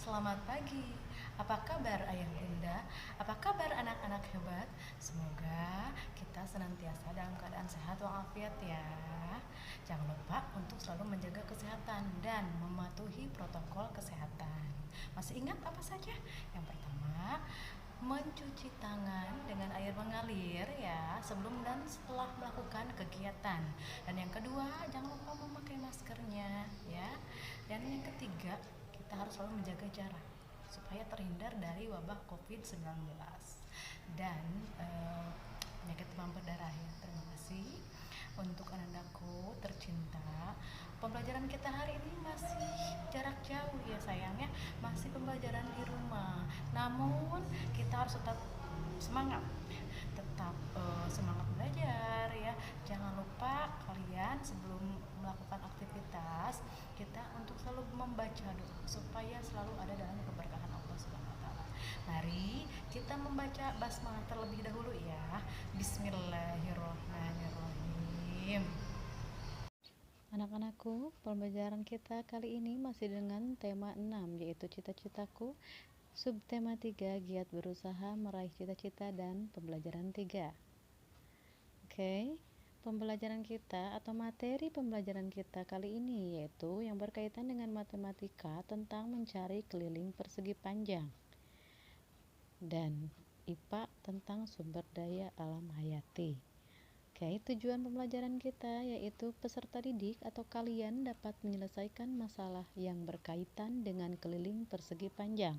Selamat pagi. Apa kabar ayah bunda? Apa kabar anak-anak hebat? Semoga kita senantiasa dalam keadaan sehat walafiat ya. Jangan lupa untuk selalu menjaga kesehatan dan mematuhi protokol kesehatan. Masih ingat apa saja? Yang pertama, mencuci tangan dengan air mengalir ya sebelum dan setelah melakukan kegiatan. Dan yang kedua, jangan lupa memakai maskernya ya. Dan yang ketiga, kita harus selalu menjaga jarak supaya terhindar dari wabah COVID-19 dan penyakit demam berdarah ya. Terima kasih untuk anak-anakku tercinta. Pembelajaran kita hari ini masih jarak jauh ya sayang ya, masih pembelajaran di rumah. Namun kita harus tetap semangat, tetap semangat belajar ya. Jangan lupa kalian sebelum melakukan aktivitas kita untuk selalu membaca doa supaya selalu ada dalam keberkahan Allah Subhanahu wa taala. Mari kita membaca basmalah terlebih dahulu ya. Bismillahirrahmanirrahim. Anak-anakku, pembelajaran kita kali ini masih dengan tema 6 yaitu cita-citaku, subtema 3 giat berusaha meraih cita-cita dan pembelajaran 3. Oke, pembelajaran kita atau materi pembelajaran kita kali ini yaitu yang berkaitan dengan matematika tentang mencari keliling persegi panjang dan IPA tentang sumber daya alam hayati. Oke, tujuan pembelajaran kita yaitu peserta didik atau kalian dapat menyelesaikan masalah yang berkaitan dengan keliling persegi panjang,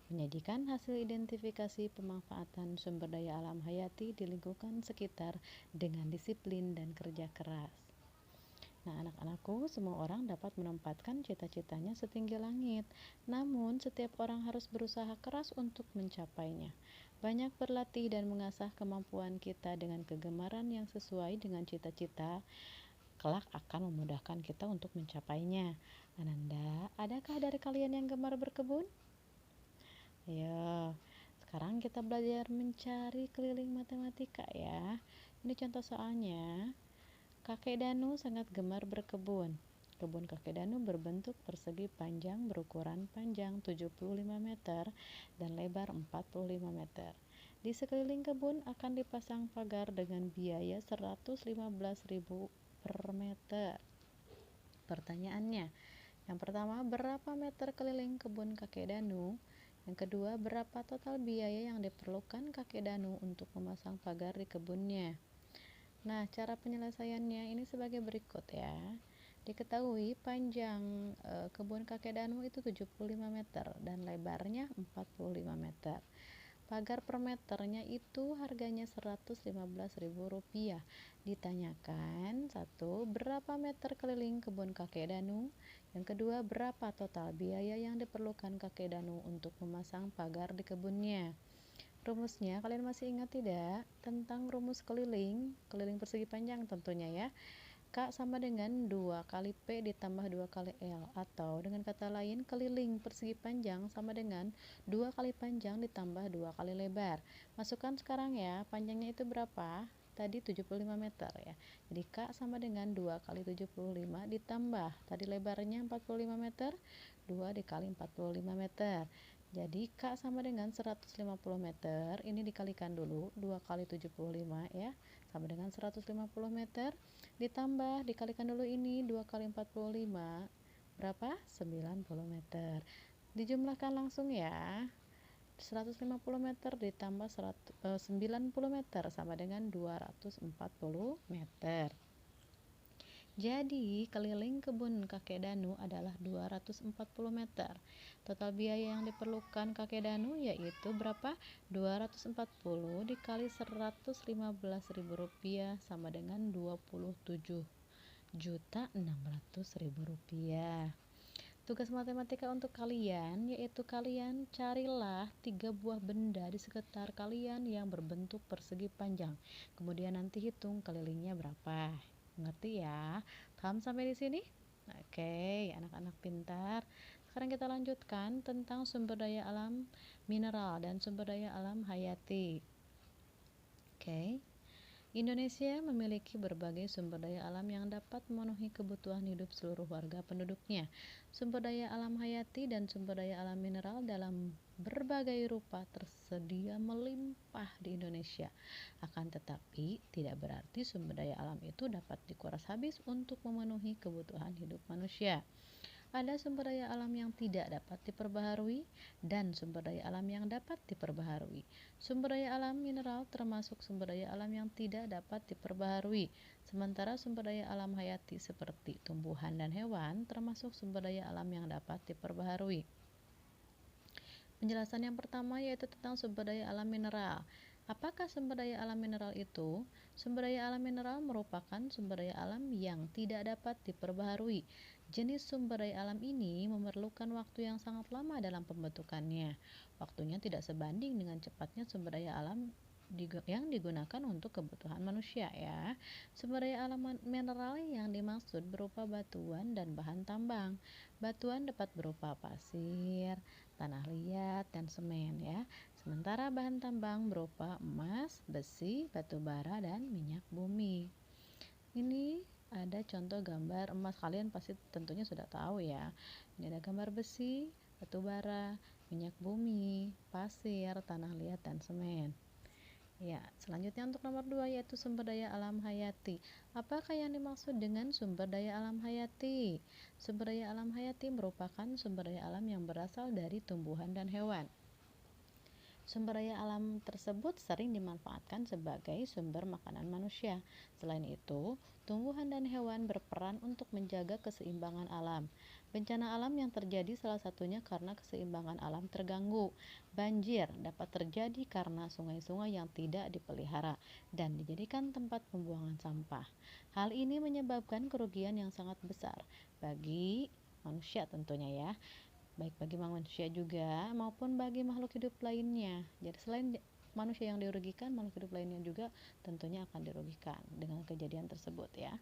menyajikan hasil identifikasi pemanfaatan sumber daya alam hayati di lingkungan sekitar dengan disiplin dan kerja keras. Nah, anak-anakku, semua orang dapat menempatkan cita-citanya setinggi langit. Namun, setiap orang harus berusaha keras untuk mencapainya. Banyak berlatih dan mengasah kemampuan kita dengan kegemaran yang sesuai dengan cita-cita, kelak akan memudahkan kita untuk mencapainya. Ananda, adakah dari kalian yang gemar berkebun? Ayo, sekarang kita belajar mencari keliling matematika ya. Ini contoh soalnya. Kakek Danu sangat gemar berkebun. Kebun kakek Danu berbentuk persegi panjang berukuran panjang 75 meter dan lebar 45 meter. Di sekeliling kebun akan dipasang pagar dengan biaya 115.000 per meter. Pertanyaannya, yang pertama, berapa meter keliling kebun kakek Danu? Yang kedua, berapa total biaya yang diperlukan kakek Danu untuk memasang pagar di kebunnya? Nah, cara penyelesaiannya ini sebagai berikut ya. Diketahui panjang kebun kakek Danu itu 75 meter dan lebarnya 45 meter. Pagar per meternya itu harganya Rp115.000. Ditanyakan, satu, berapa meter keliling kebun kakek Danu? Yang kedua, berapa total biaya yang diperlukan kakek Danu untuk memasang pagar di kebunnya? Rumusnya kalian masih ingat tidak? Tentang rumus keliling persegi panjang tentunya ya. K sama dengan 2 kali P ditambah 2 kali L, atau dengan kata lain keliling persegi panjang sama dengan 2 kali panjang ditambah 2 kali lebar. Masukkan sekarang ya, panjangnya itu berapa? Tadi 75 meter ya. Jadi K sama dengan 2 kali 75 ditambah tadi lebarnya 45 meter, 2 dikali 45 meter. Jadi K sama dengan 150 meter, ini dikalikan dulu, 2 kali 75 ya, sama dengan 150 meter, ditambah, dikalikan dulu ini, 2 kali 45, berapa? 90 meter. Dijumlahkan langsung ya, 150 meter ditambah 90 meter sama dengan 240 meter. Jadi, keliling kebun kakek Danu adalah 240 meter. Total biaya yang diperlukan kakek Danu yaitu berapa? 240 dikali Rp115.000 sama dengan Rp27.600.000. Tugas matematika untuk kalian yaitu kalian carilah 3 buah benda di sekitar kalian yang berbentuk persegi panjang. Kemudian nanti hitung kelilingnya berapa. Ngerti ya? Paham sampai di sini? Oke, anak-anak pintar. Sekarang kita lanjutkan tentang sumber daya alam mineral dan sumber daya alam hayati. Oke. Indonesia memiliki berbagai sumber daya alam yang dapat memenuhi kebutuhan hidup seluruh warga penduduknya. Sumber daya alam hayati dan sumber daya alam mineral dalam berbagai rupa tersedia melimpah di Indonesia. Akan tetapi, tidak berarti sumber daya alam itu dapat dikuras habis untuk memenuhi kebutuhan hidup manusia. Ada sumber daya alam yang tidak dapat diperbaharui dan sumber daya alam yang dapat diperbaharui. Sumber daya alam mineral termasuk sumber daya alam yang tidak dapat diperbaharui, sementara sumber daya alam hayati seperti tumbuhan dan hewan termasuk sumber daya alam yang dapat diperbaharui. Penjelasan yang pertama yaitu tentang sumber daya alam mineral. Apakah sumber daya alam mineral itu? Sumber daya alam mineral merupakan sumber daya alam yang tidak dapat diperbaharui. Jenis sumber daya alam ini memerlukan waktu yang sangat lama dalam pembentukannya. Waktunya tidak sebanding dengan cepatnya sumber daya alam yang digunakan untuk kebutuhan manusia ya. Sumber daya alam mineral yang dimaksud berupa batuan dan bahan tambang. Batuan dapat berupa pasir, tanah liat, dan semen ya. Sementara bahan tambang berupa emas, besi, batu bara, dan minyak bumi. Ini ada contoh gambar emas, kalian pasti tentunya sudah tahu ya. Ini ada gambar besi, batu bara, minyak bumi, pasir, tanah liat, dan semen. Ya, selanjutnya untuk nomor 2 yaitu sumber daya alam hayati. Apakah yang dimaksud dengan sumber daya alam hayati? Sumber daya alam hayati merupakan sumber daya alam yang berasal dari tumbuhan dan hewan. Sumber daya alam tersebut sering dimanfaatkan sebagai sumber makanan manusia. Selain itu, tumbuhan dan hewan berperan untuk menjaga keseimbangan alam. Bencana alam yang terjadi salah satunya karena keseimbangan alam terganggu. Banjir dapat terjadi karena sungai-sungai yang tidak dipelihara dan dijadikan tempat pembuangan sampah. Hal ini menyebabkan kerugian yang sangat besar bagi manusia tentunya ya, baik bagi manusia juga maupun bagi makhluk hidup lainnya. Jadi selain manusia yang dirugikan, makhluk hidup lainnya juga tentunya akan dirugikan dengan kejadian tersebut ya.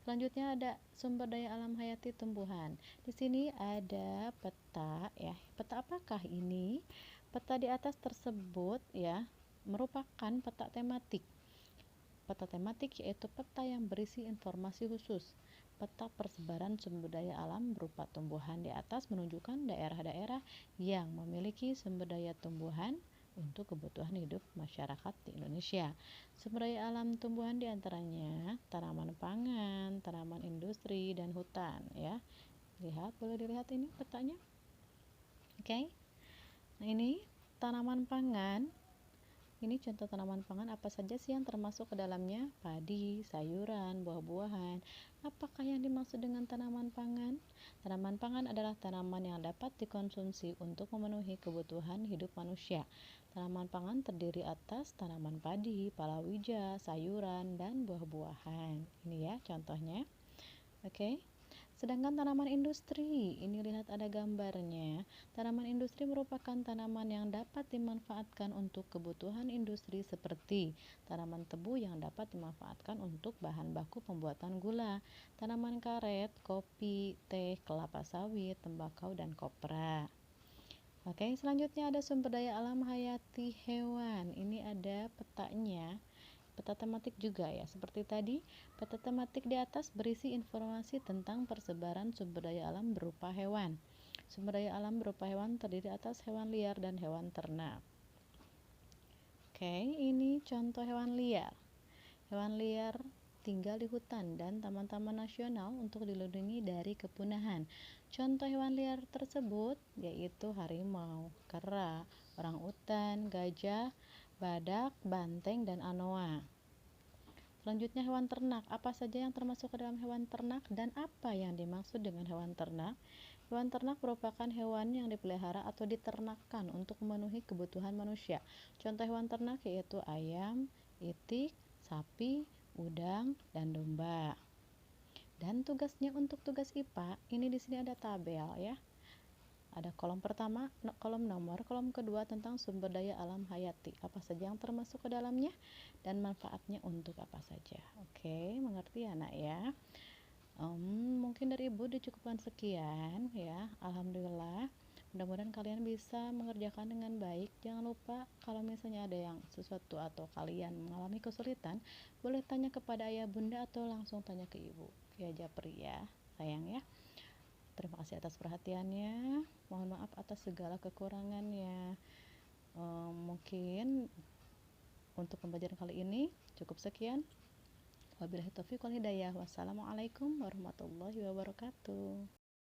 Selanjutnya ada sumber daya alam hayati tumbuhan. Di sini ada peta ya. Peta apakah ini? Peta di atas tersebut ya merupakan peta tematik. Peta tematik yaitu peta yang berisi informasi khusus. Peta persebaran sumber daya alam berupa tumbuhan di atas menunjukkan daerah-daerah yang memiliki sumber daya tumbuhan untuk kebutuhan hidup masyarakat di Indonesia. Sumber daya alam tumbuhan diantaranya tanaman pangan, tanaman industri, dan hutan ya. Boleh dilihat ini petanya. Oke. Nah, ini tanaman pangan. Ini contoh tanaman pangan apa saja sih yang termasuk ke dalamnya? Padi, sayuran, buah-buahan. Apakah yang dimaksud dengan tanaman pangan? Tanaman pangan adalah tanaman yang dapat dikonsumsi untuk memenuhi kebutuhan hidup manusia. Tanaman pangan terdiri atas tanaman padi, palawija, sayuran, dan buah-buahan. Ini ya contohnya. Oke. Sedangkan tanaman industri, ini lihat ada gambarnya. Tanaman industri merupakan tanaman yang dapat dimanfaatkan untuk kebutuhan industri seperti tanaman tebu yang dapat dimanfaatkan untuk bahan baku pembuatan gula, tanaman karet, kopi, teh, kelapa sawit, tembakau, dan kopra. Oke, selanjutnya ada sumber daya alam hayati hewan. Ini ada petanya. Peta tematik juga ya. Seperti tadi, peta tematik di atas berisi informasi tentang persebaran sumber daya alam berupa hewan. Sumber daya alam berupa hewan terdiri atas hewan liar dan hewan ternak. Oke, ini contoh hewan liar. Hewan liar tinggal di hutan dan taman-taman nasional untuk dilindungi dari kepunahan. Contoh hewan liar tersebut yaitu harimau, kera, orangutan, gajah, badak, banteng, dan anoa. Selanjutnya hewan ternak. Apa saja yang termasuk ke dalam hewan ternak dan apa yang dimaksud dengan hewan ternak? Hewan ternak merupakan hewan yang dipelihara atau diternakkan untuk memenuhi kebutuhan manusia. Contoh hewan ternak yaitu ayam, itik, sapi, udang, dan domba. Dan tugasnya untuk tugas IPA, ini di sini ada tabel ya. Ada kolom pertama, kolom nomor, kolom kedua tentang sumber daya alam hayati. Apa saja yang termasuk ke dalamnya dan manfaatnya untuk apa saja. Oke, mengerti ya nak ya? Mungkin dari Ibu dicukupkan sekian ya. Alhamdulillah. Mudah-mudahan kalian bisa mengerjakan dengan baik. Jangan lupa kalau misalnya ada yang sesuatu atau kalian mengalami kesulitan, boleh tanya kepada ayah bunda atau langsung tanya ke ibu via japri ya sayang ya. Terima kasih atas perhatiannya. Mohon maaf atas segala kekurangannya. Mungkin untuk pembelajaran kali ini cukup sekian. Wabillahi taufiq wal hidayah. Wassalamualaikum warahmatullahi wabarakatuh.